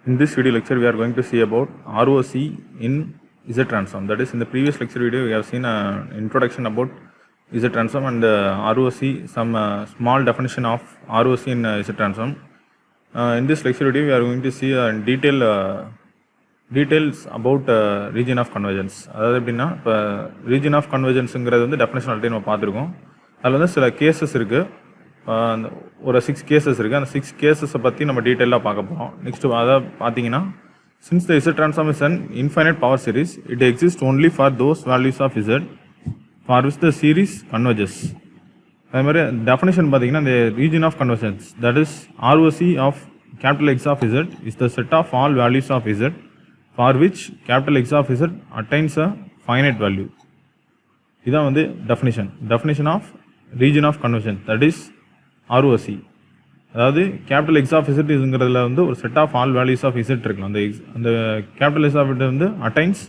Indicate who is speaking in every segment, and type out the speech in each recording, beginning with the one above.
Speaker 1: In this video lecture, we are going to see about ROC in Z transform. That is, in the previous lecture video, we have seen an introduction about Z transform and ROC, some small definition of ROC in Z transform. In this lecture video, we are going to see details about region of convergence. அதாவது எப்படின்னா இப்போ region of convergenceங்கிறது வந்து definition already நம்ம பார்த்துருக்கோம். அதில் வந்து சில cases இருக்குது, ஒரு 6 கேசஸ் இருக்குது. அந்த 6 கேசஸை பற்றி நம்ம டீட்டெயிலாக பார்க்க போகிறோம். நெக்ஸ்ட்டு அதை பார்த்தீங்கன்னா, since the Z transform is an infinite power series, it exists only for those values of Z for which the series converges. அதே மாதிரி டெஃபினேஷன் பார்த்தீங்கன்னா, the region of convergence, that is ROC of capital X of Z is the set of all values of Z for which capital X of Z attains a finite value. இதான் வந்து definition of region of convergence, that is ROC. அதாவது capital X of Z இதுங்கிறதுல வந்து ஒரு set of all values of Z இருக்கலாம். அந்த capital X of it வந்து attains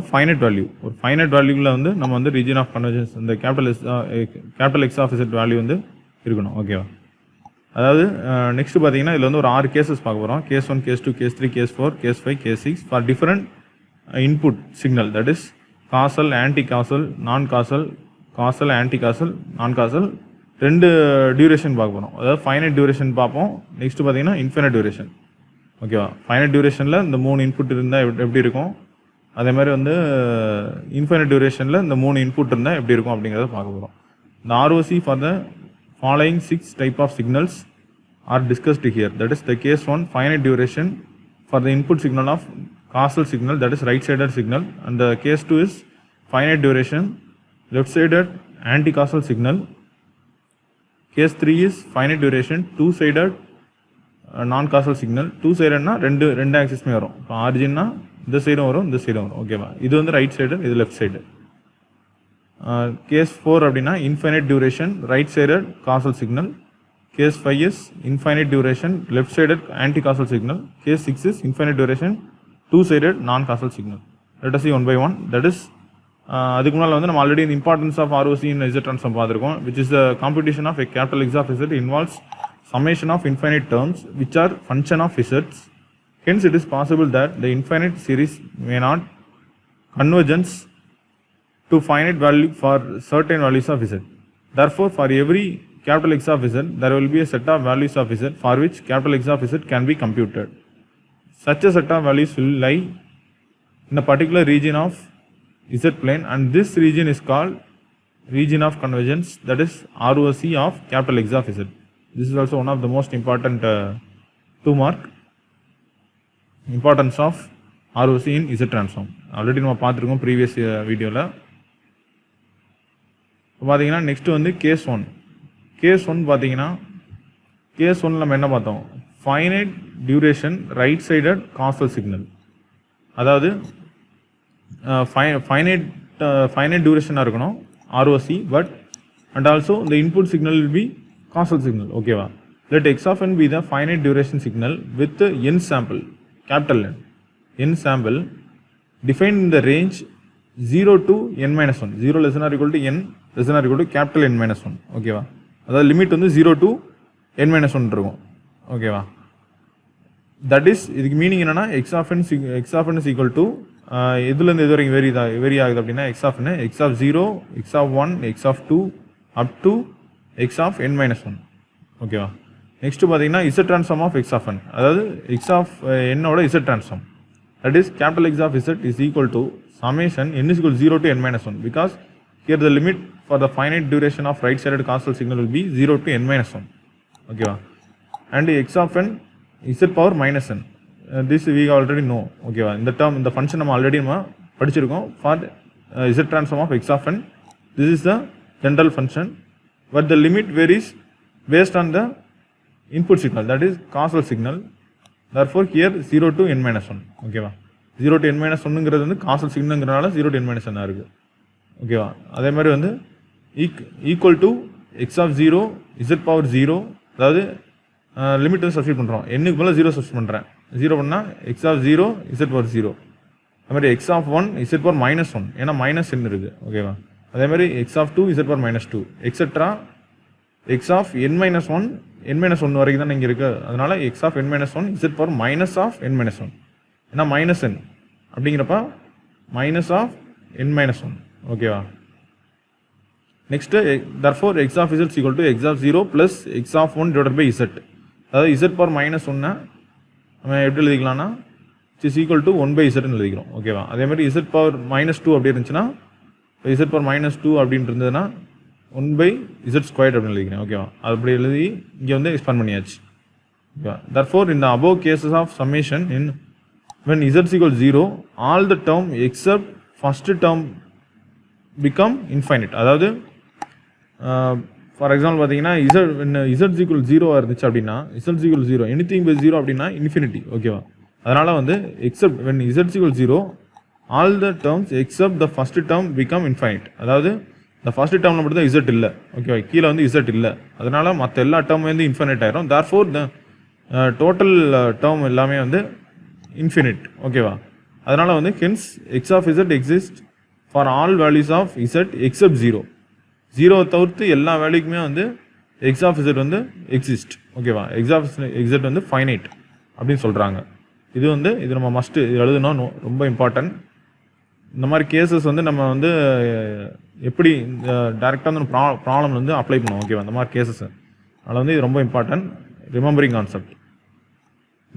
Speaker 1: finite value. ஒரு ஃபைனட் வேல்யூவில் வந்து நம்ம வந்து ரீஜன் ஆஃப் கன்வர்ஜன்ஸ் இந்த capital X of Z value வந்து இருக்கணும். ஓகேவா? அதாவது நெக்ஸ்ட் பார்த்தீங்கன்னா இதில் வந்து ஒரு 6 கேசஸ் பார்க்க போகிறோம். Case 1, case 2, case 3, case 4, case 5, case 6 for different input signal, that is causal, anti causal, non causal, causal, anti causal, non causal. 2 duration பார்க்க போகிறோம். அதாவது ஃபைனட் டியூரேஷன் பார்ப்போம். நெக்ஸ்ட் பார்த்தீங்கன்னா இன்ஃபினைட் டியூரேஷன். ஓகேவா? ஃபைனட் டியூரேஷனில் இந்த 3 இன்புட் இருந்தால் எப்படி இருக்கும், அதே மாதிரி வந்து இன்ஃபினைட் டியூரேஷனில் இந்த 3 இன்புட் இருந்தால் எப்படி இருக்கும் அப்படிங்கிறத பார்க்க போகிறோம். இந்த ROC for the following 6 type of signals are discussed here. That is the case 1 finite duration for the input signal of causal signal, that is right sided signal. And the case 2 is finite duration left sided anti causal signal. Case 3 is finite duration two-sided non-causal signal. two-sidedனா ரெண்டு ஆக்சிஸ்மே வரும். இப்போ ஆரிஜின்னா இந்த சைடும் வரும், இந்த சைடும் வரும். ஓகேவா? இது வந்து ரைட் சைடு, இது லெஃப்ட் சைடு. கேஸ் 4 அப்படின்னா infinite duration right sided causal signal. Case 5 is infinite duration left sided anti causal signal. Case 6 is infinite duration two-sided non-causal signal. Let us see one by one. That is அதுக்கு முன்னால் வந்து நம்ம already இந்த importance of ROC in Z transform பார்த்துருக்கோம். Which is the competition of a capital X of Z involves summation of infinite terms which are function of Z's. Hence it is possible that the infinite series may not convergence to finite value for certain values of Z. Therefore, for every capital X of Z, there will be a set of values of Z for which capital X of Z can be computed. Such a set of values will lie in a particular region of Z plane, and this region is called region of convergence, that is ROC of capital X of Z. This is also one of the most important 2 mark importance of ROC in Z transform. Already நம்ம பார்த்துருக்கோம் previous வீடியோவில். இப்போ பார்த்தீங்கன்னா next வந்து case 1. Case 1 பார்த்தீங்கன்னா case 1 நம்ம என்ன பார்த்தோம், finite duration right sided causal signal. அதாவது finite duration இருக்கணும் ROC, but and also the input signal will be causal signal. ஓகேவா? let X of n be the finite duration signal with n sample, capital N sample defined in the range 0 to n minus 1. 0 less than or equal to n less than or equal to capital N minus 1. ஓகேவா? அதாவது limit வந்து 0 to n minus 1 இருக்கும். ஓகேவா? That is இதுக்கு meaning என்னன்னா X of n is equal to இதுலேருந்து எது வரைக்கும் வெரி ஆகுது அப்படின்னா X of n, X of 0, X of 1, X of 2 up to X of n minus 1. ஓகேவா? நெக்ஸ்ட் பார்த்தீங்கன்னா Z transform of X of n, அதாவது X of n ஓட Z transform, that is capital X of Z is equal to summation n is equal to 0 to n minus 1, because here the limit for the finite duration of right sided causal signal will be 0 to n minus 1. ஓகேவா? and X of n Z power minus n. This we already know. ஓகேவா? இந்த term இந்த function நம்ம already நம்ம படிச்சிருக்கோம். For Z transform of X of n, this is the general function, but the limit varies based on the input signal, that is causal signal. Therefore here 0 to n minus 1. ஓகேவா? 0 to n minus 1ங்கிறது வந்து causal signalங்கிறனால 0 to n minus 1 இருக்குது. ஓகேவா? அதே மாதிரி வந்து equal to X of 0 Z power 0, அதாவது limit வந்து substitute பண்ணுறோம். என்னுக்கு மேலே 0 சப்ஸ்டிட் பண்ணுறேன். 0 பண்ணால் X of 0 Z power 0. அது மாதிரி X of 1 Z power minus 1, ஏன்னா மைனஸ் n இருக்குது. ஓகேவா? அதே மாதிரி X of 2 Z power minus 2 etcetera X of n minus 1 n-1 வரைக்கும் தான் இங்கே இருக்குது. அதனால் x of n-1 z power minus of n-1. ஏன்னா மைனஸ் n அப்படிங்கிறப்ப மைனஸ் ஆஃப் n-1. ஓகேவா? Next therefore x of z equal to x of 0 plus x of 1 divided by z. அதாவது z power -1 நம்ம எப்படி எழுதிக்கலாம்னா இஸ் ஈக்குவல் டு 1/z எழுதிக்கிறோம். ஓகேவா? அதேமாதிரி z power -2 அப்படி இருந்துச்சுன்னா z பவர் -2 அப்படின்னு இருந்ததுன்னா 1/z ஸ்கொயர்ட் அப்படின்னு எழுதிக்கிறேன். ஓகேவா? அப்படி எழுதி இங்கே வந்து எக்ஸ்பாண்ட் பண்ணியாச்சு. ஓகேவா? therefore in the above cases of summation in when z equal 0 all the term except first term become infinite. அதாவது ஃபார் எக்ஸாம்பிள் பார்த்தீங்கன்னா z equal 0 இருந்துச்சு அப்படின்னா z equal 0 anything by 0 அப்படின்னா இன்ஃபினிட்டி. ஓகேவா? அதனால் வந்து except when z equal 0 all the terms except the first term become infinite. அதாவது இந்த ஃபர்ஸ்ட் டேர்மில் மட்டும் தான் z இல்லை. ஓகேவா? கீழே வந்து z இல்லை. அதனால் மற்ற எல்லா டேர்மும் வந்து இன்ஃபினிட் ஆயிரும். therefore the டோட்டல் டேர்ம் எல்லாமே வந்து இன்ஃபினிட். ஓகேவா? அதனால் வந்து hence x of z exist for all values of z except 0. 0 தவிர்த்து எல்லா வேல்யூக்குமே வந்து x of z வந்து எக்ஸிஸ்ட். ஓகேவா? x of z வந்து ஃபைனைட் அப்படின்னு சொல்கிறாங்க. இது நம்ம மஸ்ட்டு எழுதணும், ரொம்ப இம்பார்ட்டன்ட். இந்த மாதிரி கேசஸ் வந்து நம்ம வந்து எப்படி டேரெக்டாக வந்து ப்ராப்ளம் வந்து அப்ளை பண்ணுவோம். ஓகேவா? இந்த மாதிரி கேசஸ் அதில் வந்து இது ரொம்ப important, remembering concept.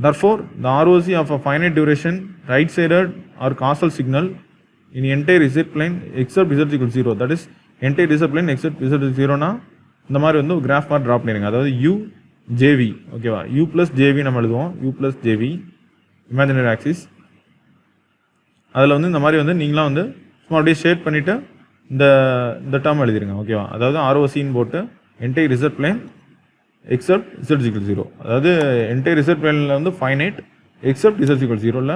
Speaker 1: therefore the ROC of a finite duration right sided or causal signal in entire z plane except z equal 0. that is entire z plane except z equal 0 னா இந்த மாதிரி வந்து graph மாதிரி draw பண்ணிடுங்க. அதாவது u jv. ஓகேவா? u plus jv நம்ம எழுதுவோம். u plus jv imaginary axis. அதில் வந்து இந்த மாதிரி வந்து நீங்களாம் வந்து சும்மா அப்படியே ஷேட் பண்ணிவிட்டு இந்த டேர்ம் எழுதிருங்க. ஓகேவா? அதாவது ஆர்ஓசின்னு போட்டு entire z plane except z equal 0. அதாவது என்டையர் z planeல வந்து ஃபைனைட் except z equal 0ல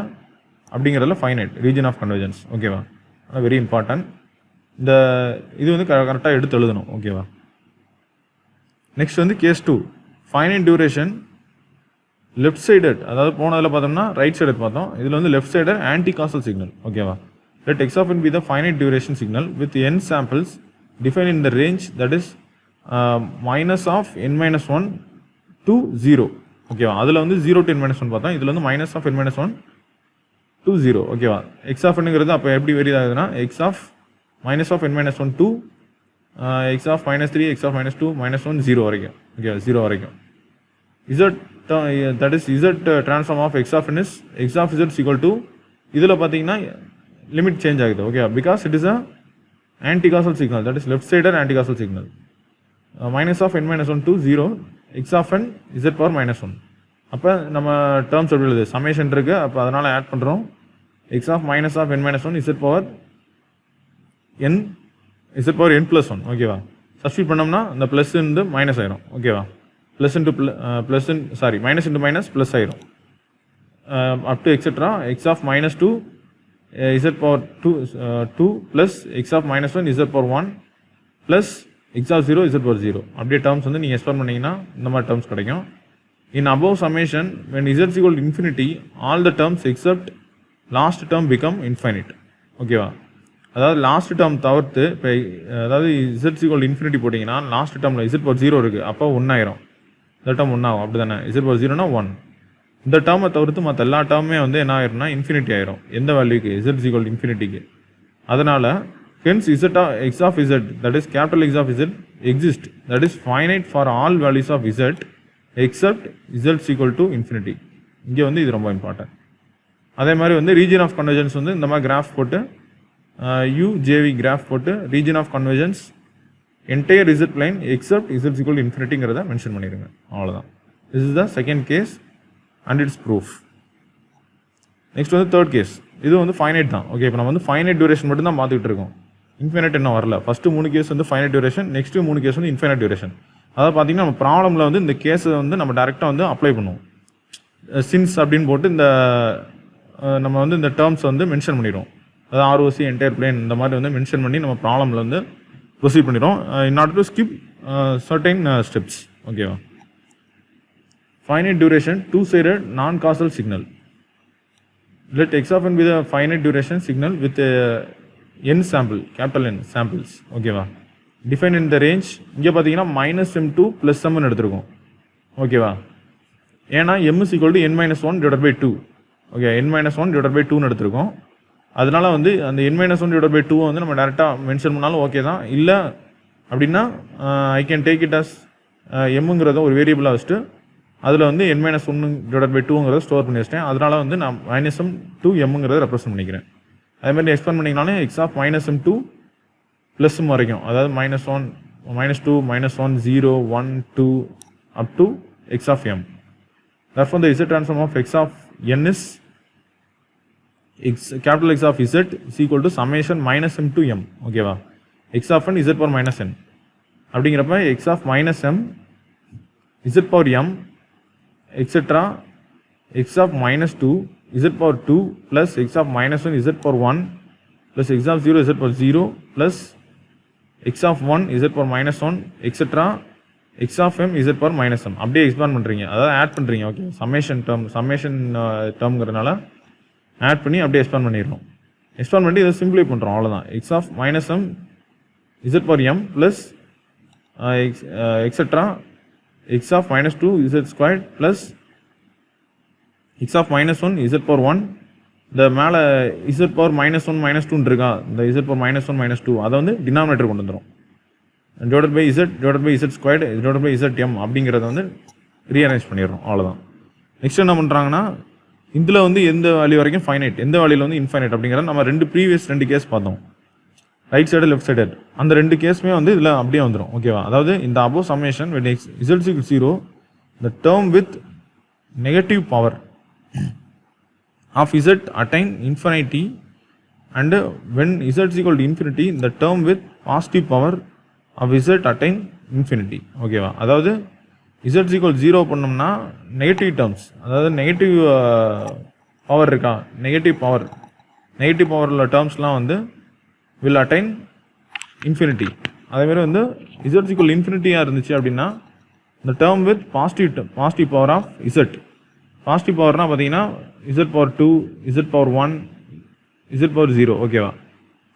Speaker 1: அப்படிங்கிறதுல ஃபைனைட் ரீஜன் ஆஃப் கன்வர்ஜென்ஸ். ஓகேவா? Very important. இந்த இது வந்து கரெக்டாக எடுத்து எழுதணும். ஓகேவா? நெக்ஸ்ட் வந்து case 2 finite duration left sided. அதாவது போனதில் பார்த்தோம்னா ரைட் சைடட் பார்த்தோம். இதில் வந்து left sided anti causal signal. ஓகேவா? let x of n be the finite duration signal with n samples defined in the range that is minus of n-1 to 0. ஓகேவா? அதில் வந்து 0 to n-1 பார்த்தோம். இதில் வந்து minus of n-1 to 0. ஓகேவா? x of n-ங்கிறது அப்போ எப்படி வெரி ஆகுதுன்னா x of minus of n-1 to x of -3, x of -2, -1, 0 வரைக்கும். ஓகேவா? 0 வரைக்கும். z that is z transform of x of n is x of z is equal to இதில் பார்த்தீங்கன்னா limit change ஆகுது. ஓகேவா? Because it is a anti causal signal, that is left cider anti causal signal. minus of n-1 to 0 x of n z power -1. அப்போ நம்ம terms எப்படி எழுது? Summation இருக்குது. அப்போ அதனால் ஆட் பண்ணுறோம் x of minus of n-1 z power n plus 1. ஓகேவா? Substitute பண்ணோம்னா இந்த ப்ளஸ் இருந்து மைனஸ் ஆயிரும். ஓகேவா? Plus into minus into minus plus ஆயிரும். Up to etcetera x of -2 z power 2 plus x of -1 z power 1 plus x of 0 z power 0. அப்படியே terms வந்து நீங்கள் எக்ஸ்பேண்ட் பண்ணிங்கன்னா இந்த மாதிரி டேர்ம்ஸ் கிடைக்கும். இன் above summation when z is equal to infinity all the terms except last term become infinite. ஓகேவா? அதாவது last term தவிர்த்து இப்போ அதாவது z is equal to infinity போட்டிங்கன்னா லாஸ்ட் டேர்மில் z power 0 இருக்குது. அப்போ 1 ஆயிரும். இந்த டேர்ம் 1 ஆகும். அப்படி தானே? z power 0னா 1. இந்த டேர்மை தவிர்த்து மற்ற எல்லா டேர்மே வந்து என்ன ஆயிரும்னா இன்ஃபினிட்டி ஆயிரும். எந்த வேல்யூக்கு? z is equal to infinity. அதனால் hence x of z, that is capital X of z exist, that is finite for all values of z except z is equal to infinity. இங்கே வந்து இது ரொம்ப important. அதே மாதிரி வந்து region of convergence வந்து இந்த மாதிரி கிராஃப் போட்டு UJV கிராஃப் போட்டு region of convergence entire z plane except z is equal to infinity-ங்கிறத மென்ஷன் பண்ணிடுங்க. அவ்வளோதான். this is the second case and its proof. Next வந்து தேர்ட் கேஸ். இது வந்து ஃபைனைட் தான். ஓகே, இப்போ நம்ம வந்து ஃபைனைட் டியூரேஷன் மட்டும் தான் பார்த்துக்கிட்டு இருக்கோம். இன்ஃபைனைட் இன்னும் வரல. ஃபஸ்ட்டு 3 கேஸ் வந்து ஃபைனைட் டியூரேஷன், நெக்ஸ்ட்டு 3 கேஸ் வந்து இன்ஃபைனைட் டியூரேஷன். அதாவது பார்த்தீங்கன்னா நம்ம ப்ராப்ளமில் வந்து இந்த கேஸை வந்து நம்ம டேரெக்டாக வந்து அப்ளை பண்ணுவோம். சின்ஸ் அப்படின்னு போட்டு இந்த நம்ம வந்து இந்த டேர்ம்ஸ் வந்து மென்ஷன் பண்ணிடுவோம். அதாவது ROC என்டையர் பிளேன் இந்த மாதிரி வந்து மென்ஷன் பண்ணி நம்ம ப்ராப்ளமில் வந்து ப்ரொசீட் பண்ணிடுவோம். In order to skip certain steps. ஓகேவா? finite duration two-sided non-causal signal. Let x of n be the finite duration signal with n sample, capital N samples. ஓகேவா? Defined in the range. இங்கே பார்த்தீங்கன்னா -m to +m எடுத்துருக்கோம். ஓகேவா? ஏன்னா m is equal to n minus 1 divided by 2. Okay, n minus 1 divided by 2ன்னு எடுத்திருக்கோம். அதனால வந்து அந்த n minus 1 divided by 2 வந்து நம்ம டேரெக்டாக மென்ஷன் பண்ணாலும் ஓகே தான். இல்லை அப்படின்னா I can take it as எம்ங்கிறத ஒரு வேரியபிளாக வச்சுட்டு அதில் வந்து n minus 1 divided by 2ங்கிறத ஸ்டோர் பண்ணி வச்சிட்டேன். அதனால வந்து நான் மைனஸ் எம் டு எம்ங்கிறத ரெப்ரசென்ட் பண்ணிக்கிறேன். அதேமாதிரி எக்ஸ்பேண்ட் பண்ணிங்கனாலும் X of minus M to plus M வரைக்கும், அதாவது minus 1 minus 2 minus 1 0 1 2 up to x of m. Therefore the z transform of x of n is capital X of z is equal to summation minus m to m. ஓகேவா? x of n z power minus n அப்படிங்கிறப்ப x of minus m z power m etc. x of minus 2 z power 2 plus x of minus 1 z power 1 plus x of 0 z power 0 plus x of 1 z power minus 1 etc. x of m z power minus m அப்படியே expand பண்ணுறீங்க, அதாவது add பண்ணுறீங்க. Okay, summation டேர்ம்ங்கிறதுனால add பண்ணி அப்படியே expand பண்ணிடுறோம். Expand பண்ணி இதை சிம்பிளை பண்ணுறோம், அவ்வளோதான். x of minus m z power m plus etc. x of minus 2 z squared plus x of minus 1 z power 1. இந்த மேலே z power minus 1 minus 2 இருக்கா, இந்த z power minus 1 minus 2 அதை வந்து டினாமினேட்டர் கொண்டு வந்துடும். divided by z squared divided by zm அப்படிங்கிறத வந்து ரீஅரேஞ்ச் பண்ணிடுறோம், அவ்வளோதான். நெக்ஸ்ட் என்ன பண்ணுறாங்கன்னா, இதில் வந்து எந்த வேல்யூ வரைக்கும் ஃபைனைட், எந்த வேல்யூவில் வந்து இன்ஃபைனைட் அப்படிங்கிறத நம்ம ப்ரீவியஸ் ரெண்டு கேஸ் பார்த்தோம், ரைட் சைடு லெஃப்ட் சைடு. அந்த ரெண்டு கேஸுமே வந்து இதில் அப்படியே வந்துடும். ஓகேவா? அதாவது இந்த above summation when z is equal to 0 the term with negative power of z attain infinity and when z is equal to infinity the term with positive power of z attain infinity. ஓகேவா? அதாவது z is equal to 0 பண்ணோம்னா negative terms, அதாவது negative power இருக்கா, negative power உள்ள டேர்ம்ஸ்லாம் வந்து will attain infinity. அதேமாதிரி வந்து z is equal to infinity-ஆக இருந்துச்சு அப்படின்னா இந்த term with positive power of z. Positive பவர்னால் பார்த்தீங்கன்னா z power 2 z power 1 z power 0. ஓகேவா?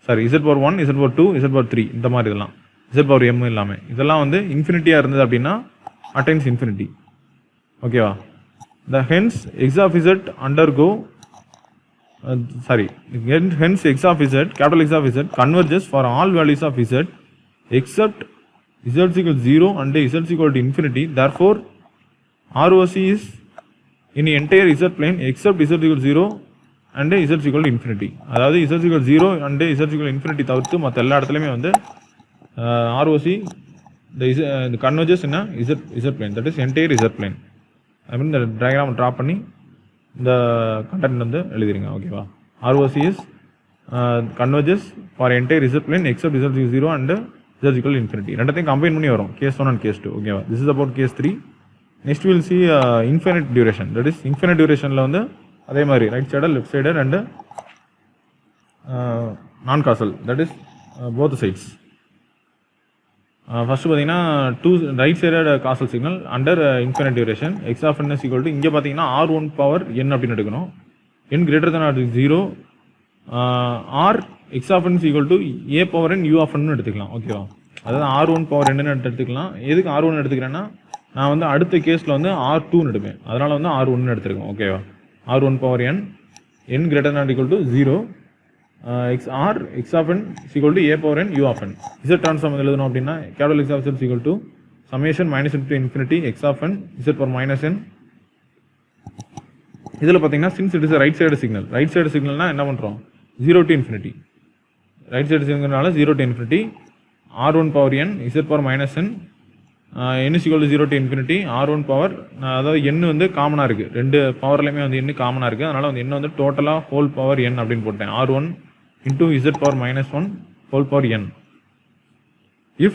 Speaker 1: Sorry, z power 1 z power 2 z power 3 இந்த மாதிரி இதெல்லாம் z power m இல்லாமல் இதெல்லாம் வந்து இன்ஃபினிட்டியாக இருந்தது அப்படின்னா அட்டைன்ஸ் இன்ஃபினிட்டி. ஓகேவா? the hence x of z undergo hence x of z, capital X of z converges for all values of z except z is equal to 0 and z is equal to infinity. Therefore ROC is in entire z plane except z is equal to 0 and z is equal to infinity. அதாவது z is equal to 0 and z is equal to infinity தவிர்த்து மற்ற எல்லா இடத்துலையுமே வந்து ROC the converges in a z plane, that is entire z plane. I mean the diagram draw பண்ணி இந்த content வந்து எழுதிருங்க. ஓகேவா? ROC is converges for entire z plane except z is equal to 0 and z is equal to infinity. ரெண்டத்தையும் combine பண்ணி வரும், case 1 and case 2. ஓகேவா? this is about case 3. next we will see infinite duration, that is infinite durationல வந்து அதே மாதிரி right side left side and non causal, that is both sides. First பார்த்தீங்கன்னா right side causal signal under infinite duration X of N is equal to இங்கே பார்த்தீங்கன்னா R1 power n அப்படின்னு எடுக்கணும். n greater than or 0 or x of N is equal to a power n u of n எடுத்துக்கலாம். ஓகேவா? அதாவது R1 power n எடுத்துக்கலாம். எதுக்கு R1 எடுத்துக்கிறேன்னா நான் வந்து அடுத்த கேஸில் வந்து R2 எடுப்பேன், அதனால் வந்து R1 எடுத்துருக்கேன். ஓகேவா? R1 power n greater than or equal to 0 x of n is equal to a power n u of n. z transform எழுதணும் அப்படின்னா capital X of z is equal to summation minus into infinity x of n z power minus n. இதில் பார்த்தீங்கன்னா since it is a right side signalனா என்ன பண்ணுறோம், 0 to infinity. Right side சிக்னல்னால 0 to infinity R1 power n z power minus n n is equal to 0 to infinity R1 power, அதாவது n வந்து காமனாக இருக்குது, ரெண்டு பவர்லையுமே வந்து n காமனாக இருக்குது, அதனால் வந்து n வந்து டோட்டலாக ஹோல் பவர் n அப்படின்னு போட்டேன். R1 into z power minus 1 whole power n. If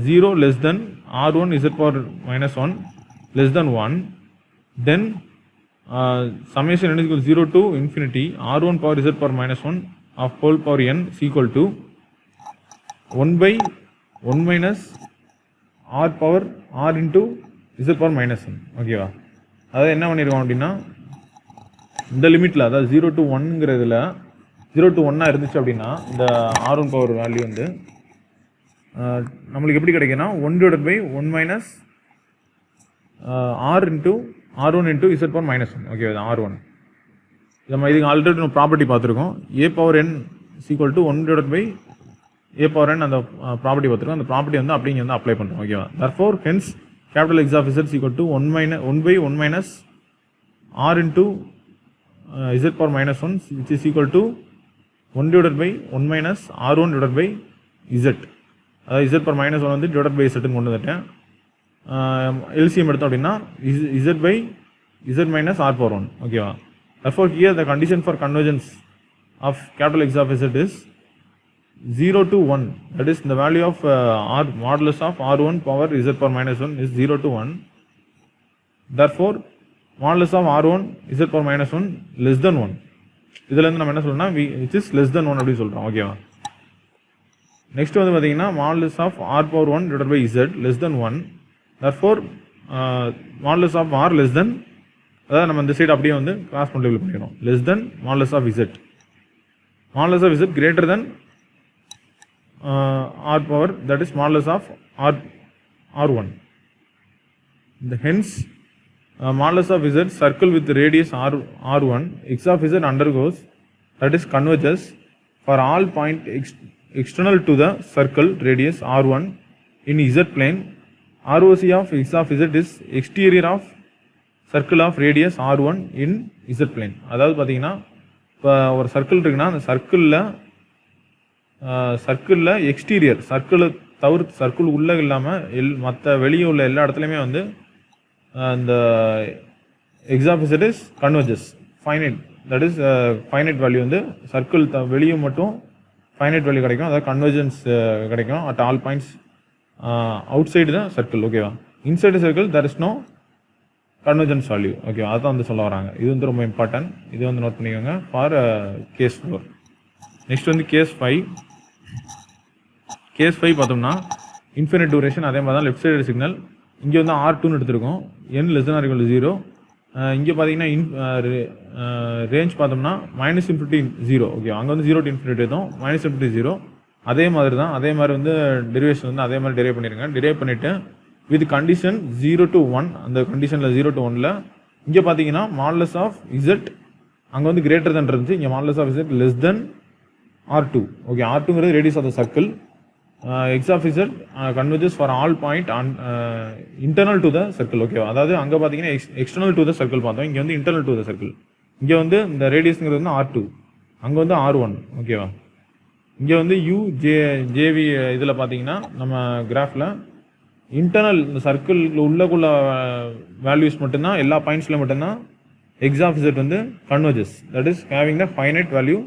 Speaker 1: 0 less than R1 z power minus 1 less than 1, then summation n is equal to 0 to infinity R1 power z power minus 1 of whole power n is equal to 1 by 1 minus r power r into z power minus 1. ஓகேவா? அதாவது என்ன பண்ணியிருக்கோம் அப்படின்னா இந்த லிமிட்டில், அதாவது 0 to 1ங்கிறதுல 0 to 1 இருந்துச்சு அப்படின்னா இந்த R1 பவர் வேல்யூ வந்து நம்மளுக்கு எப்படி கிடைக்குன்னா 1 divided by 1 minus R into R1 into Z power minus one. Okay, இது R1. நம்ம இதுக்கு ஆல்ரெடி நம்ம ப்ராப்பர்ட்டி பார்த்துருக்கோம். A power N equal to 1 divide by A power N அந்த ப்ராப்பர்ட்டி பார்த்துருக்கோம். அந்த ப்ராப்பர்ட்டி வந்து அப்படிங்க வந்து அப்ளை பண்ணுறோம். ஓகேவா? therefore hence capital X of Z equal to 1 by 1 minus R into Z power minus 1 which is equal to 1 divided by 1 minus R1 divided by Z. அதாவது Z power minus 1 வந்து divided by Z கொண்டு வந்துட்டேன். LCM எடுத்தோம் அப்படின்னா Z by Z minus R power 1. ஓகேவா? therefore here the condition for convergence of capital X of Z is 0 to 1. That is the value of R modulus of R1 power Z power minus 1 is 0 to 1. Therefore modulus of R1 Z power minus 1 less than 1. இதில் இருந்து நம்ம என்ன சொல்லணும்னா which is less than 1 அப்படின்னு சொல்கிறோம். ஓகேவா? Next வந்து பார்த்தீங்கன்னா modulus of R power 1 divided by Z less than 1. therefore modulus of R less than, அதாவது நம்ம இந்த சைடு அப்படியே வந்து கிராஸ் மல்டிப்ளை பண்ணிக்கிறோம். less than modulus of Z. modulus of Z greater than R power, that is modulus of R1. Hence modulus of Z circle with radius R1 X of Z undergoes, that is converges for all point external to the circle radius R1 in Z plane. ROC of X of Z is exterior of circle of radius R1 in Z plane. அதாவது பார்த்தீங்கன்னா இப்போ ஒரு circle இருக்குன்னா அந்த சர்க்கிளில் exterior சர்க்கிளை தவிர்த்து circle உள்ளே இல்லாமல் மற்ற வெளியே உள்ள எல்லா இடத்துலையுமே வந்து இந்த x of Z is converges finite, that is finite value வந்து சர்க்கிள் வெளியே மட்டும் ஃபைனைட் வேல்யூ கிடைக்கும், அதாவது கன்வர்ஜன்ஸ் கிடைக்கும் at all points outside தான் சர்க்கிள். ஓகேவா? Inside circle there is no convergence value. ஓகேவா? அதுதான் வந்து சொல்ல வராங்க. இது வந்து ரொம்ப இம்பார்ட்டன்ட். இது வந்து நோட் பண்ணிக்கோங்க ஃபார் கேஸ் 4. நெக்ஸ்ட் வந்து கேஸ் 5. கேஸ் 5 பார்த்தோம்னா இன்ஃபினிட் டியூரேஷன், அதே மாதிரி தான் லெஃப்ட் சைடு சிக்னல். இங்கே வந்து R2ன்னு எடுத்திருக்கோம், n less than or equal to 0. இங்கே பார்த்தீங்கன்னா ரேஞ்ச் பார்த்தோம்னா -∞ 0. ஓகே, அங்கே வந்து 0 to infinity தான், -∞ 0. அதே மாதிரி தான், அதே மாதிரி வந்து டெரிவேஷன் வந்து அதே மாதிரி டெரைவ் பண்ணிடுங்க. டெரைவ் பண்ணிவிட்டு வித் கண்டிஷன் 0 to 1, அந்த கண்டிஷனில் 0 to 1ல் இங்கே பார்த்தீங்கன்னா மாடுலஸ் ஆஃப் Z அங்கே வந்து கிரேட்டர் தன் இருந்துச்சு, இங்கே modulus of Z less than R2. Okay, R2ங்கிறது radius of the circle. X of Z converges for all point on internal to the circle. ஓகேவா? அதாவது அங்கே பார்த்தீங்கன்னா எக்ஸ்டர்னல் டு த சர்க்கிள் பார்த்தோம், இங்கே வந்து இன்டர்னல் டு த சர்க்கிள். இங்கே வந்து இந்த ரேடியஸ்ங்கிறது வந்து R2, அங்கே வந்து R1. ஓகேவா? இங்கே வந்து JV இதில் பார்த்தீங்கன்னா நம்ம கிராஃபில் இன்டர்னல் இந்த சர்க்கிள் உள்ளக்குள்ள வேல்யூஸ் மட்டும்தான், எல்லா பாயிண்ட்ஸில் மட்டும்தான் X of Z வந்து converges, that is having the finite value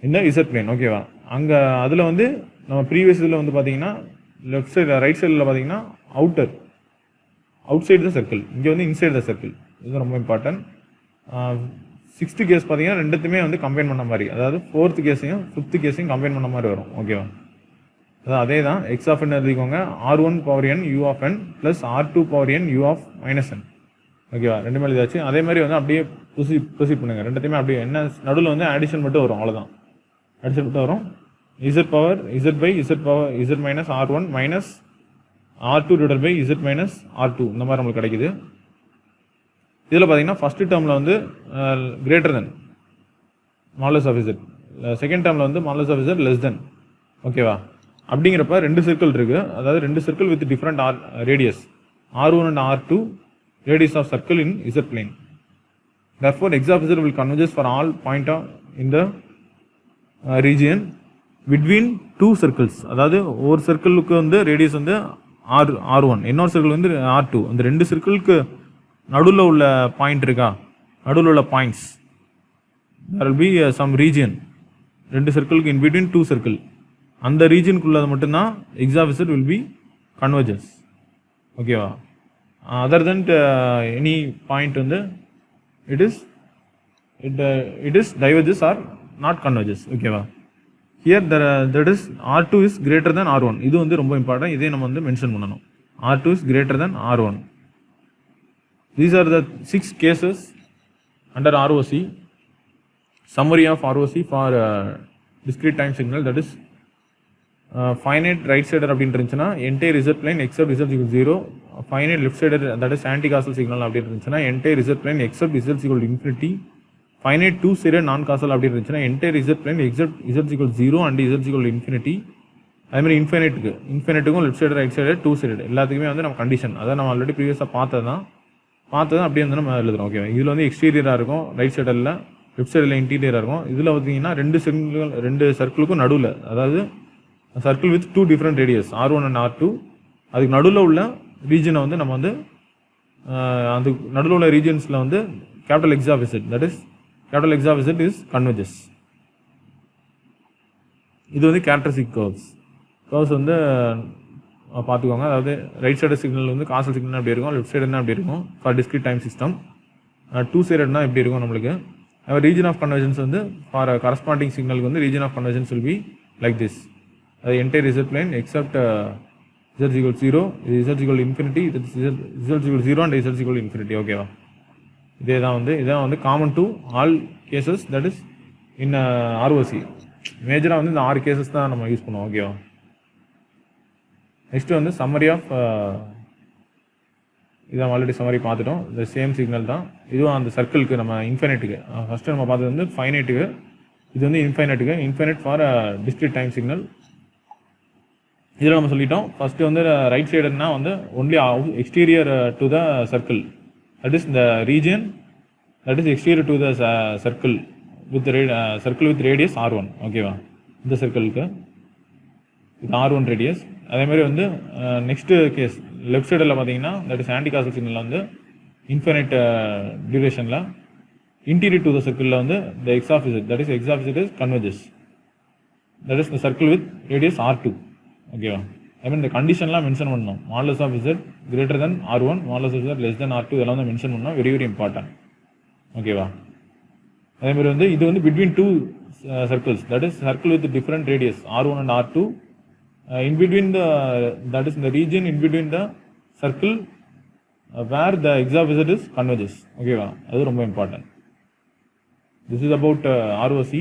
Speaker 1: இந்த Z பிளேன். ஓகேவா? அங்கே அதில் வந்து நம்ம ப்ரீவியஸ் இதில் வந்து பார்த்தீங்கன்னா லெஃப்ட் சைடு ரைட் சைடில் பார்த்தீங்கன்னா அவுட் சைடு த சர்க்கிள், இங்கே வந்து இன்சைடு த சர்க்கிள். இது ரொம்ப இம்பார்ட்டன்ட். 6th கேஸ் பார்த்தீங்கன்னா ரெண்டுத்துமே வந்து கம்பைன் பண்ண மாதிரி, அதாவது 4th கேஸையும் 5th கேஸையும் கம்பைன் பண்ண மாதிரி வரும். ஓகேவா? அதாவது அதே தான் எக்ஸ் ஆஃப் என் எழுதிக்கோங்க, R1 power n U of n plus R2 power n U of -n. ஓகேவா? ரெண்டுமே எழுதாச்சு. அதே மாதிரி வந்து அப்படியே ப்ரொசீட் பண்ணுங்கள். ரெண்டுத்தையுமே அப்படியே என்ன நடுவில் வந்து ஆடிஷன் மட்டும் வரும், அவ்வளோதான். அடிஷன் மட்டும் வரும். Z power Z by Z power Z minus R1 minus R2 divide by Z minus R2, இந்த மாதிரி நம்மளுக்கு கிடைக்குது. இதில் பார்த்தீங்கன்னா ஃபஸ்ட்டு டேர்மில் வந்து greater than modulus of Z, second டேர்மில் வந்து modulus of Z less than. ஓகேவா? அப்படிங்கிறப்ப 2 சர்க்கிள் இருக்குது, அதாவது 2 circle with different radius R1 and R2 radius of circle in Z plane. Therefore X of Z will converges for all point in the region between 2 circles. அதாவது ஒரு சர்க்கிளுக்கு வந்து radius வந்து R1, இன்னொரு circle வந்து R2. அந்த 2 சர்க்கிளுக்கு நடுவில் உள்ள point இருக்கா, நடுவில் உள்ள points, there will be some region, 2 சர்க்கிளுக்கு in between 2 circle, அந்த ரீஜனுக்குள்ளது மட்டும்தான் X of Z will be converges. ஓகேவா? அதர் தென் எனி பாயிண்ட் வந்து it is diverges or not converges. ஓகேவா? here that is R2 is greater than R1. இது வந்து ரொம்ப important, இதே நம்ம வந்து மென்ஷன் பண்ணணும். R2 is greater than R1. These are the 6 cases under ROC. Summary of ROC for discrete time signal, that is finite right sided அப்படின்னு இருந்துச்சுன்னா entire result plane except result equal 0. Finite left sided that is anti causal signal அப்படின்னு இருந்துச்சுன்னா entire result plane except result equal infinity. Finite two sided non causal அப்படின்னு இருந்துச்சுன்னா entire result plane except result equal 0 and result equal infinity. அதேமாதிரி இன்ஃபினிட்டுக்கும் left side right side two side எல்லாத்துக்குமே வந்து நம்ம condition அதை நம்ம ஆல்ரெடி ப்ரீவியஸாக பார்த்தது தான் அப்படியே வந்து நம்ம எழுதுறோம். ஓகே, இதில் வந்து எக்ஸ்டீரியராக இருக்கும் ரைட் சைடில், லெஃப்ட் சைடில் இன்டீரியராக இருக்கும். இதில் பார்த்தீங்கன்னா ரெண்டு சர்க்கிளுக்கும் நடுவில், அதாவது circle with two different radius R1 and R2, அதுக்கு நடுவில் உள்ள ரீஜனை வந்து நம்ம வந்து அந்த நடுவில் உள்ள ரீஜன்ஸில் வந்து capital X of Z, that is capital X of Z is converges. இது வந்து கேரக்டரிஸ்டிக் கர்வ்ஸ் வந்து பார்த்துக்கோங்க. அதாவது ரைட் சைடு சிக்னல் வந்து காசல் சிக்னல் எப்படி இருக்கும், லெஃப்ட் சைடுனா எப்படி இருக்கும் for discrete time system. Two சைடட்னா எப்படி இருக்கும் நம்மளுக்கு. ரீஜன் ஆஃப் கன்வர்ஜன்ஸ் வந்து ஃபார் கரஸ்பாண்டிங் சிக்னலுக்கு வந்து region of convergence will be like this. அது entire result plane except result equal 0, result equal infinity, result equal 0 and result equal infinity. ஓகேவா, இதான் வந்து common to all cases, that is in ROC. மேஜராக வந்து இந்த 6 cases தான் நம்ம use பண்ணுவோம். ஓகேவா, நெக்ஸ்ட்டு வந்து சம்மரி ஆஃப் இதை ஆல்ரெடி சம்மரி பார்த்துட்டோம். இந்த சேம் சிக்னல் தான் இதுவும் அந்த சர்க்கிளுக்கு நம்ம இன்ஃபைனைட்டுக்கு ஃபஸ்ட்டு நம்ம பார்த்தது வந்து ஃபைனைட்டுக்கு, இது வந்து infinite for discrete time signal. இதில் நம்ம சொல்லிட்டோம் ஃபஸ்ட்டு வந்து ரைட் சைடுன்னா வந்து only exterior to the circle, that is இந்த region that is exterior to the circle with circle with radius R1. ஓகேவா, இந்த சர்க்கிளுக்கு இது R1 ரேடியஸ். அதேமாதிரி வந்து நெக்ஸ்ட்டு கேஸ் லெஃப்ட் சைடில் பார்த்தீங்கன்னா தட் இஸ் ஆன்டி காசல் சிக்னலில் வந்து இன்ஃபைனைட் டியூரேஷனில் இன்டீரியர் டு த சர்க்கிளில் வந்து the X of Z, that is X of Z is converges, that is the circle with radius R2. ஓகேவா, ஐ மீன் இந்த கண்டிஷன்லாம் மென்ஷன் பண்ணணும். Modulus of Z greater than R1, modulus of Z less than R2, இதெல்லாம் வந்து mention பண்ணணும். Very very important. ஓகேவா, அதேமாதிரி வந்து இது வந்து பிட்வீன் டூ சர்க்கிள்ஸ், that is circle with different radius R1 and R2. In between that is in the region in between the circle where the x of z is converges. Okay, அது ரொம்ப important. This is about ROC.